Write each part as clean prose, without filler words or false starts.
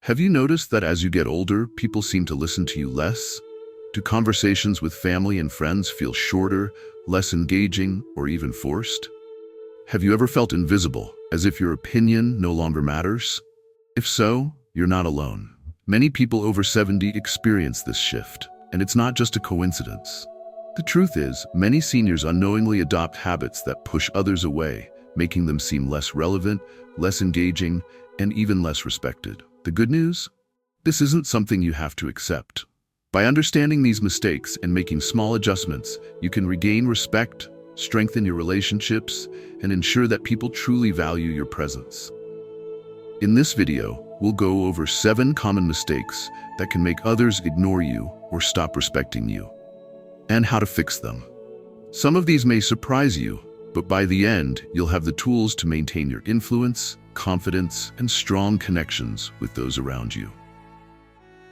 Have you noticed that as you get older, people seem to listen to you less? Do conversations with family and friends feel shorter, less engaging, or even forced? Have you ever felt invisible, as if your opinion no longer matters? If so, you're not alone. Many people over 70 experience this shift, and it's not just a coincidence. The truth is, many seniors unknowingly adopt habits that push others away, making them seem less relevant, less engaging, and even less respected. The good news? This isn't something you have to accept. By understanding these mistakes and making small adjustments, you can regain respect, strengthen your relationships, and ensure that people truly value your presence. In this video, we'll go over 7 common mistakes that can make others ignore you or stop respecting you, and how to fix them. Some of these may surprise you, but by the end, you'll have the tools to maintain your influence, confidence, and strong connections with those around you.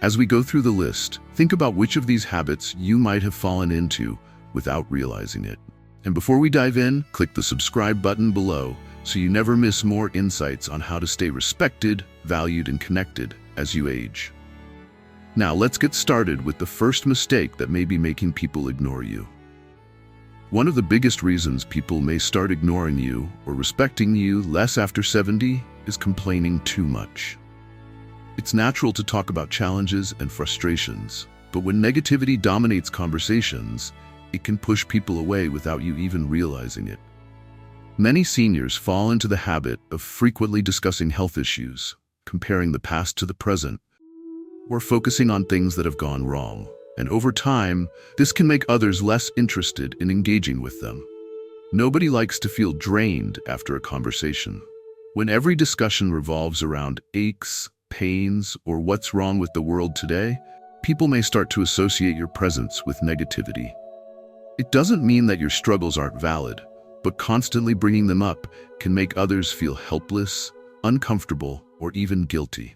As we go through the list, think about which of these habits you might have fallen into without realizing it. And before we dive in, click the subscribe button below so you never miss more insights on how to stay respected, valued, and connected as you age. Now let's get started with the first mistake that may be making people ignore you. One of the biggest reasons people may start ignoring you or respecting you less after 70 is complaining too much. It's natural to talk about challenges and frustrations, but when negativity dominates conversations, it can push people away without you even realizing it. Many seniors fall into the habit of frequently discussing health issues, comparing the past to the present, or focusing on things that have gone wrong. And over time, this can make others less interested in engaging with them. Nobody likes to feel drained after a conversation. When every discussion revolves around aches, pains, or what's wrong with the world today, people may start to associate your presence with negativity. It doesn't mean that your struggles aren't valid, but constantly bringing them up can make others feel helpless, uncomfortable, or even guilty.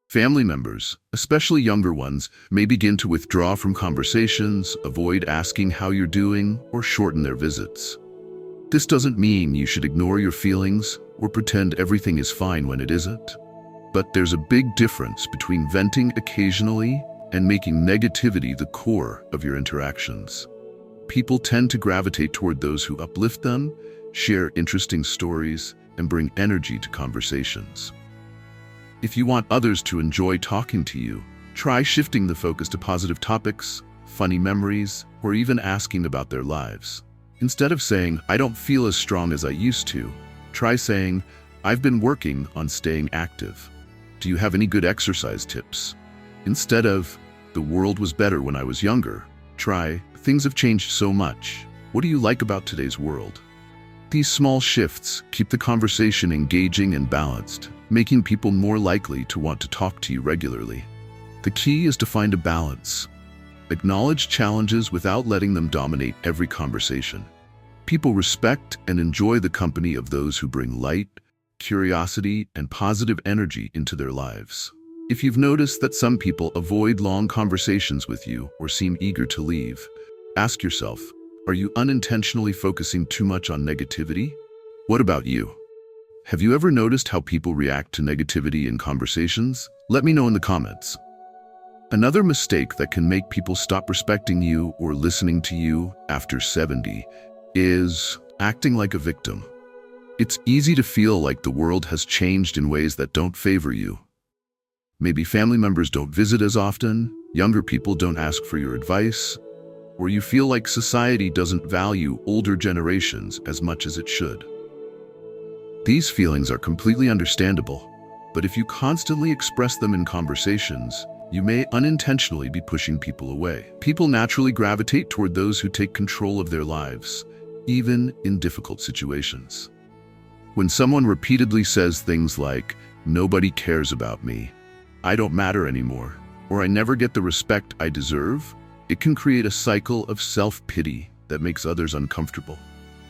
Family members, especially younger ones, may begin to withdraw from conversations, avoid asking how you're doing, or shorten their visits. This doesn't mean you should ignore your feelings or pretend everything is fine when it isn't. But there's a big difference between venting occasionally and making negativity the core of your interactions. People tend to gravitate toward those who uplift them, share interesting stories, and bring energy to conversations. If you want others to enjoy talking to you, try shifting the focus to positive topics, funny memories, or even asking about their lives. Instead of saying, "I don't feel as strong as I used to," try saying, "I've been working on staying active. Do you have any good exercise tips?" Instead of, "The world was better when I was younger," try, "Things have changed so much. What do you like about today's world?" These small shifts keep the conversation engaging and balanced, making people more likely to want to talk to you regularly. The key is to find a balance. Acknowledge challenges without letting them dominate every conversation. People respect and enjoy the company of those who bring light, curiosity, and positive energy into their lives. If you've noticed that some people avoid long conversations with you or seem eager to leave, ask yourself, are you unintentionally focusing too much on negativity? What about you? Have you ever noticed how people react to negativity in conversations? Let me know in the comments. Another mistake that can make people stop respecting you or listening to you after 70 is acting like a victim. It's easy to feel like the world has changed in ways that don't favor you. Maybe family members don't visit as often, younger people don't ask for your advice, or you feel like society doesn't value older generations as much as it should. These feelings are completely understandable, but if you constantly express them in conversations, you may unintentionally be pushing people away. People naturally gravitate toward those who take control of their lives, even in difficult situations. When someone repeatedly says things like, "Nobody cares about me," "I don't matter anymore," or "I never get the respect I deserve," it can create a cycle of self-pity that makes others uncomfortable.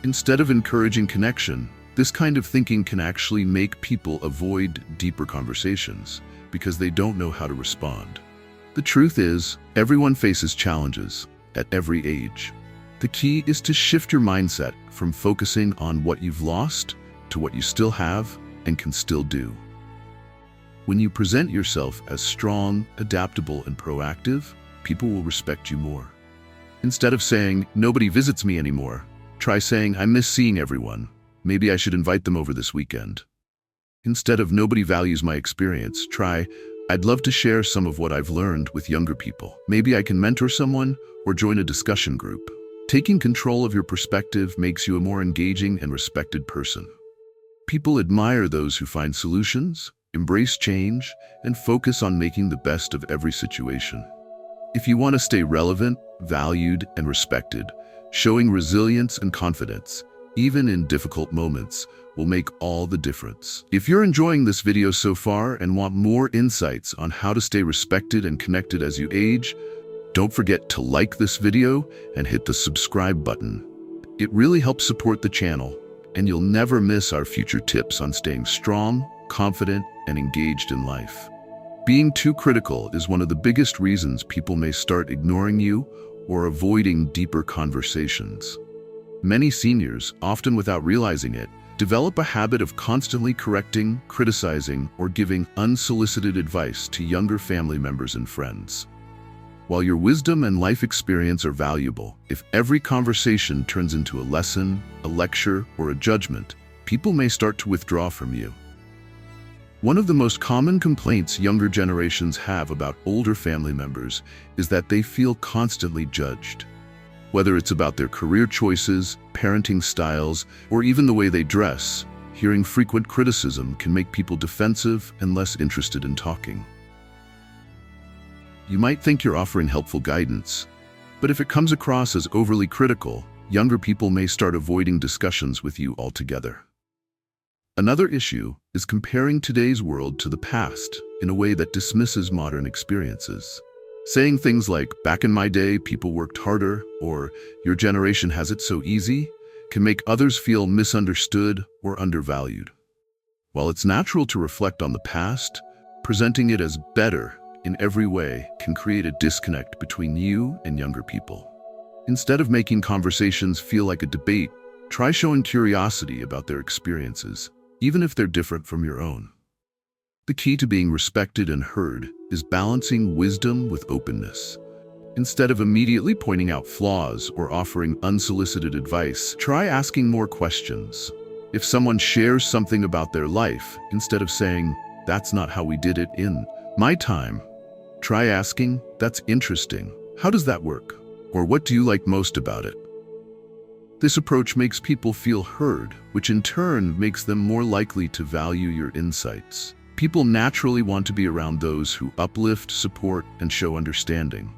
Instead of encouraging connection, this kind of thinking can actually make people avoid deeper conversations because they don't know how to respond. The truth is, everyone faces challenges at every age. The key is to shift your mindset from focusing on what you've lost to what you still have and can still do. When you present yourself as strong, adaptable, and proactive, people will respect you more. Instead of saying, "Nobody visits me anymore," try saying, "I miss seeing everyone. Maybe I should invite them over this weekend." Instead of "Nobody values my experience," try, "I'd love to share some of what I've learned with younger people. Maybe I can mentor someone or join a discussion group." Taking control of your perspective makes you a more engaging and respected person. People admire those who find solutions, embrace change, and focus on making the best of every situation. If you want to stay relevant, valued, and respected, showing resilience and confidence, even in difficult moments, will make all the difference. If you're enjoying this video so far and want more insights on how to stay respected and connected as you age, don't forget to like this video and hit the subscribe button. It really helps support the channel, and you'll never miss our future tips on staying strong, confident, and engaged in life. Being too critical is one of the biggest reasons people may start ignoring you or avoiding deeper conversations. Many seniors, often without realizing it, develop a habit of constantly correcting, criticizing, or giving unsolicited advice to younger family members and friends. While your wisdom and life experience are valuable, if every conversation turns into a lesson, a lecture, or a judgment, people may start to withdraw from you. One of the most common complaints younger generations have about older family members is that they feel constantly judged. Whether it's about their career choices, parenting styles, or even the way they dress, hearing frequent criticism can make people defensive and less interested in talking. You might think you're offering helpful guidance, but if it comes across as overly critical, younger people may start avoiding discussions with you altogether. Another issue is comparing today's world to the past in a way that dismisses modern experiences. Saying things like, "Back in my day, people worked harder," or "Your generation has it so easy," can make others feel misunderstood or undervalued. While it's natural to reflect on the past, presenting it as better in every way can create a disconnect between you and younger people. Instead of making conversations feel like a debate, try showing curiosity about their experiences, even if they're different from your own. The key to being respected and heard is balancing wisdom with openness. Instead of immediately pointing out flaws or offering unsolicited advice, try asking more questions. If someone shares something about their life, instead of saying, "That's not how we did it in my time," try asking, "That's interesting. How does that work?" Or "What do you like most about it?" This approach makes people feel heard, which in turn makes them more likely to value your insights. People naturally want to be around those who uplift, support, and show understanding.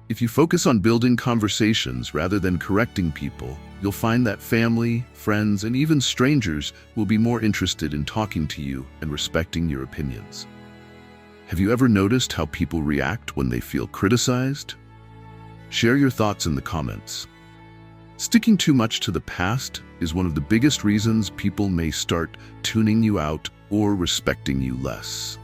If you focus on building conversations rather than correcting people, you'll find that family, friends, and even strangers will be more interested in talking to you and respecting your opinions. Have you ever noticed how people react when they feel criticized? Share your thoughts in the comments. Sticking too much to the past is one of the biggest reasons people may start tuning you out or respecting you less.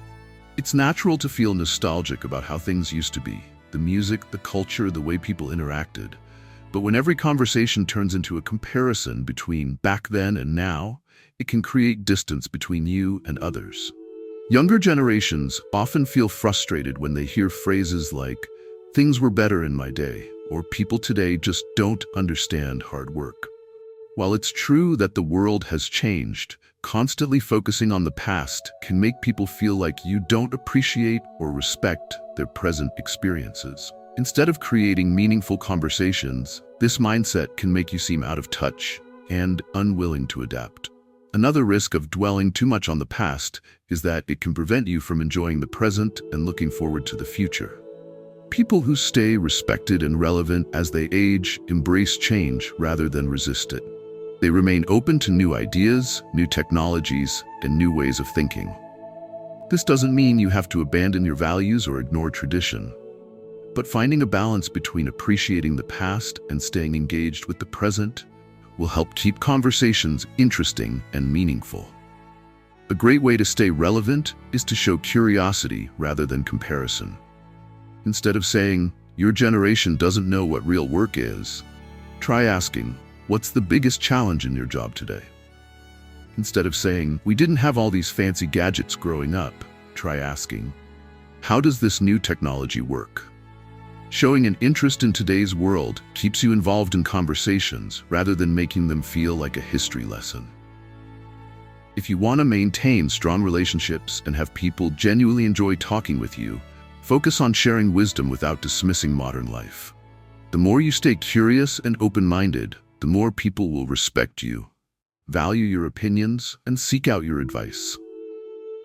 It's natural to feel nostalgic about how things used to be, the music, the culture, the way people interacted. But when every conversation turns into a comparison between back then and now, it can create distance between you and others. Younger generations often feel frustrated when they hear phrases like, "Things were better in my day," or "People today just don't understand hard work." While it's true that the world has changed, constantly focusing on the past can make people feel like you don't appreciate or respect their present experiences. Instead of creating meaningful conversations, this mindset can make you seem out of touch and unwilling to adapt. Another risk of dwelling too much on the past is that it can prevent you from enjoying the present and looking forward to the future. People who stay respected and relevant as they age embrace change rather than resist it. They remain open to new ideas, new technologies, and new ways of thinking. This doesn't mean you have to abandon your values or ignore tradition, but finding a balance between appreciating the past and staying engaged with the present will help keep conversations interesting and meaningful. A great way to stay relevant is to show curiosity rather than comparison. Instead of saying, "Your generation doesn't know what real work is," try asking, "What's the biggest challenge in your job today?" Instead of saying, "We didn't have all these fancy gadgets growing up," try asking, how does this new technology work? Showing an interest in today's world keeps you involved in conversations rather than making them feel like a history lesson. If you want to maintain strong relationships and have people genuinely enjoy talking with you, focus on sharing wisdom without dismissing modern life. The more you stay curious and open-minded, the more people will respect you, value your opinions, and seek out your advice.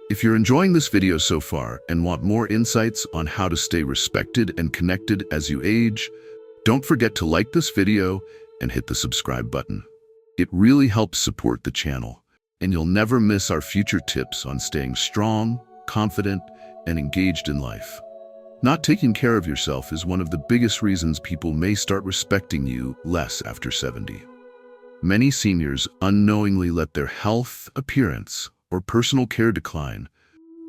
If you're enjoying this video so far and want more insights on how to stay respected and connected as you age, don't forget to like this video and hit the subscribe button. It really helps support the channel, and you'll never miss our future tips on staying strong, confident, and engaged in life. Not taking care of yourself is one of the biggest reasons people may start respecting you less after 70. Many seniors unknowingly let their health, appearance, or personal care decline,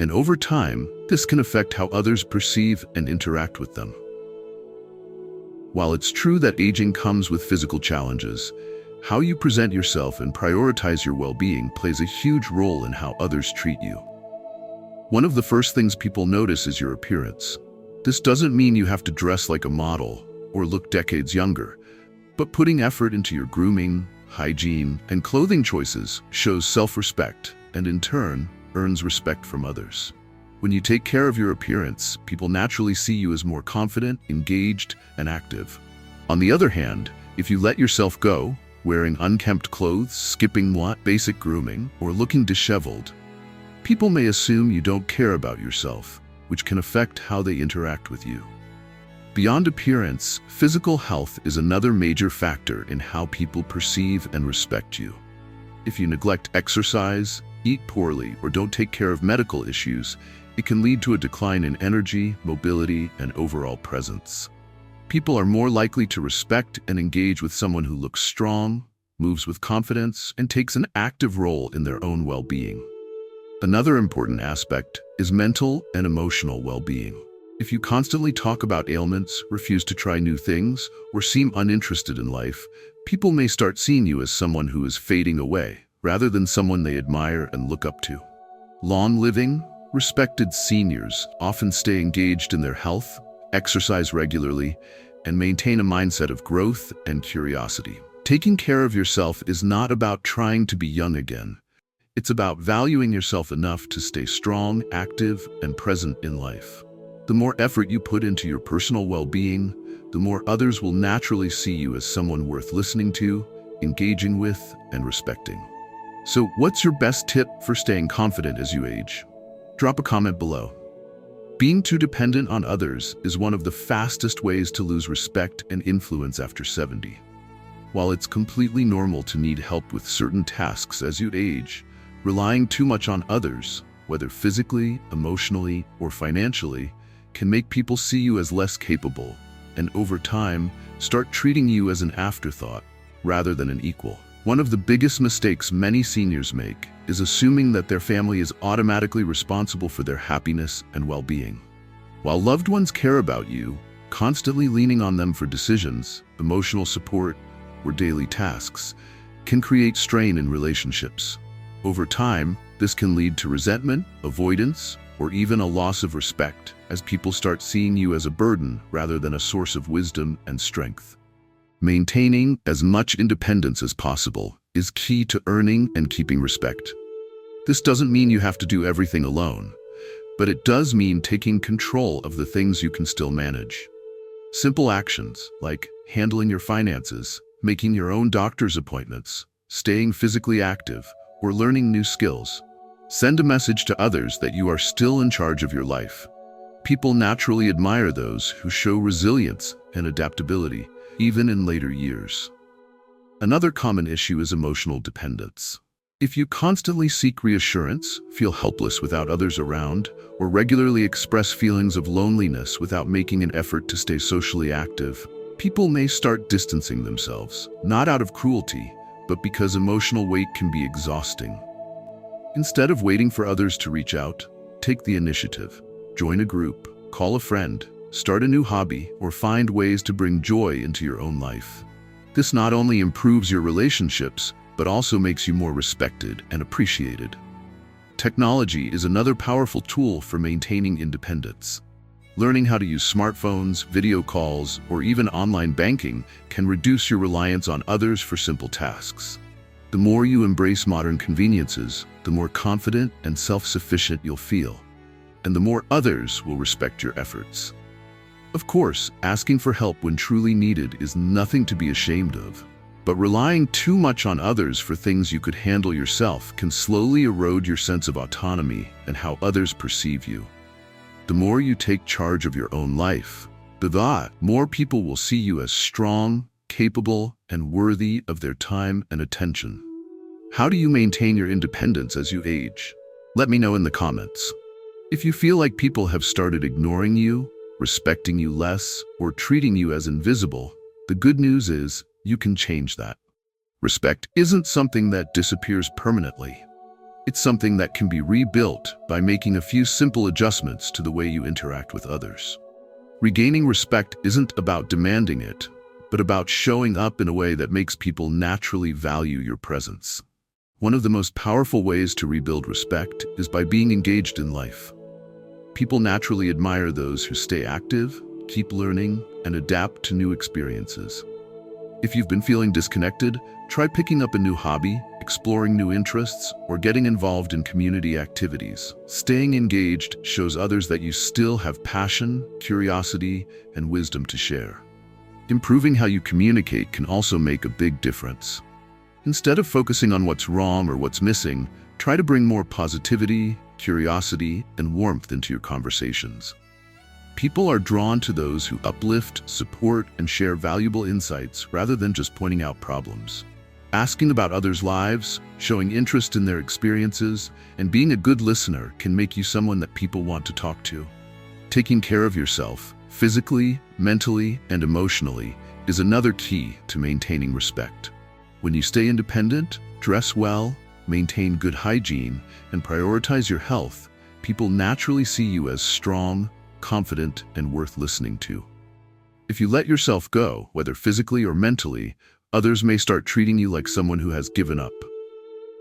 and over time, this can affect how others perceive and interact with them. While it's true that aging comes with physical challenges, how you present yourself and prioritize your well-being plays a huge role in how others treat you. One of the first things people notice is your appearance. This doesn't mean you have to dress like a model or look decades younger, but putting effort into your grooming, hygiene, and clothing choices shows self-respect and in turn earns respect from others. When you take care of your appearance, people naturally see you as more confident, engaged, and active. On the other hand, if you let yourself go, wearing unkempt clothes, skipping basic grooming, or looking disheveled, people may assume you don't care about yourself, which can affect how they interact with you. Beyond appearance, physical health is another major factor in how people perceive and respect you. If you neglect exercise, eat poorly, or don't take care of medical issues, it can lead to a decline in energy, mobility, and overall presence. People are more likely to respect and engage with someone who looks strong, moves with confidence, and takes an active role in their own well-being. Another important aspect is mental and emotional well-being. If you constantly talk about ailments, refuse to try new things, or seem uninterested in life, people may start seeing you as someone who is fading away, rather than someone they admire and look up to. Long-living, respected seniors often stay engaged in their health, exercise regularly, and maintain a mindset of growth and curiosity. Taking care of yourself is not about trying to be young again. It's about valuing yourself enough to stay strong, active, and present in life. The more effort you put into your personal well-being, the more others will naturally see you as someone worth listening to, engaging with, and respecting. So, what's your best tip for staying confident as you age? Drop a comment below. Being too dependent on others is one of the fastest ways to lose respect and influence after 70. While it's completely normal to need help with certain tasks as you age, relying too much on others, whether physically, emotionally, or financially, can make people see you as less capable, and over time, start treating you as an afterthought rather than an equal. One of the biggest mistakes many seniors make is assuming that their family is automatically responsible for their happiness and well-being. While loved ones care about you, constantly leaning on them for decisions, emotional support, or daily tasks can create strain in relationships. Over time, this can lead to resentment, avoidance, or even a loss of respect as people start seeing you as a burden rather than a source of wisdom and strength. Maintaining as much independence as possible is key to earning and keeping respect. This doesn't mean you have to do everything alone, but it does mean taking control of the things you can still manage. Simple actions like handling your finances, making your own doctor's appointments, staying physically active, or learning new skills send a message to others that you are still in charge of your life. People naturally admire those who show resilience and adaptability, even in later years. Another common issue is emotional dependence. If you constantly seek reassurance, feel helpless without others around, or regularly express feelings of loneliness without making an effort to stay socially active, people may start distancing themselves, not out of cruelty, but because emotional weight can be exhausting. Instead of waiting for others to reach out, take the initiative. Join a group, call a friend, start a new hobby, or find ways to bring joy into your own life. This not only improves your relationships, but also makes you more respected and appreciated. Technology is another powerful tool for maintaining independence. Learning how to use smartphones, video calls, or even online banking can reduce your reliance on others for simple tasks. The more you embrace modern conveniences, the more confident and self-sufficient you'll feel, and the more others will respect your efforts. Of course, asking for help when truly needed is nothing to be ashamed of, but relying too much on others for things you could handle yourself can slowly erode your sense of autonomy and how others perceive you. The more you take charge of your own life, the more people will see you as strong, capable, and worthy of their time and attention. How do you maintain your independence as you age? Let me know in the comments. If you feel like people have started ignoring you, respecting you less, or treating you as invisible, the good news is you can change that. Respect isn't something that disappears permanently. It's something that can be rebuilt by making a few simple adjustments to the way you interact with others. Regaining respect isn't about demanding it, but about showing up in a way that makes people naturally value your presence. One of the most powerful ways to rebuild respect is by being engaged in life. People naturally admire those who stay active, keep learning, and adapt to new experiences. If you've been feeling disconnected, try picking up a new hobby, exploring new interests, or getting involved in community activities. Staying engaged shows others that you still have passion, curiosity, and wisdom to share. Improving how you communicate can also make a big difference. Instead of focusing on what's wrong or what's missing, try to bring more positivity, curiosity, and warmth into your conversations. People are drawn to those who uplift, support, and share valuable insights rather than just pointing out problems. Asking about others' lives, showing interest in their experiences, and being a good listener can make you someone that people want to talk to. Taking care of yourself, physically, mentally, and emotionally, is another key to maintaining respect. When you stay independent, dress well, maintain good hygiene, and prioritize your health, people naturally see you as strong, confident, and worth listening to. If you let yourself go, whether physically or mentally, others may start treating you like someone who has given up.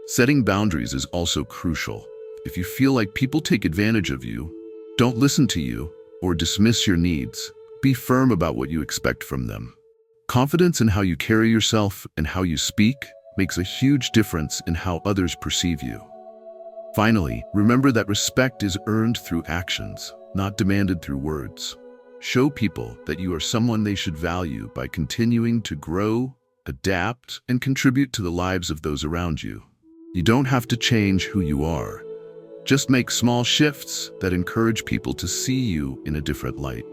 Setting boundaries is also crucial. If you feel like people take advantage of you, don't listen to you, or dismiss your needs, be firm about what you expect from them. Confidence in how you carry yourself and how you speak makes a huge difference in how others perceive you. Finally, remember that respect is earned through actions, not demanded through words. Show people that you are someone they should value by continuing to grow, adapt, and contribute to the lives of those around you. You don't have to change who you are. Just make small shifts that encourage people to see you in a different light.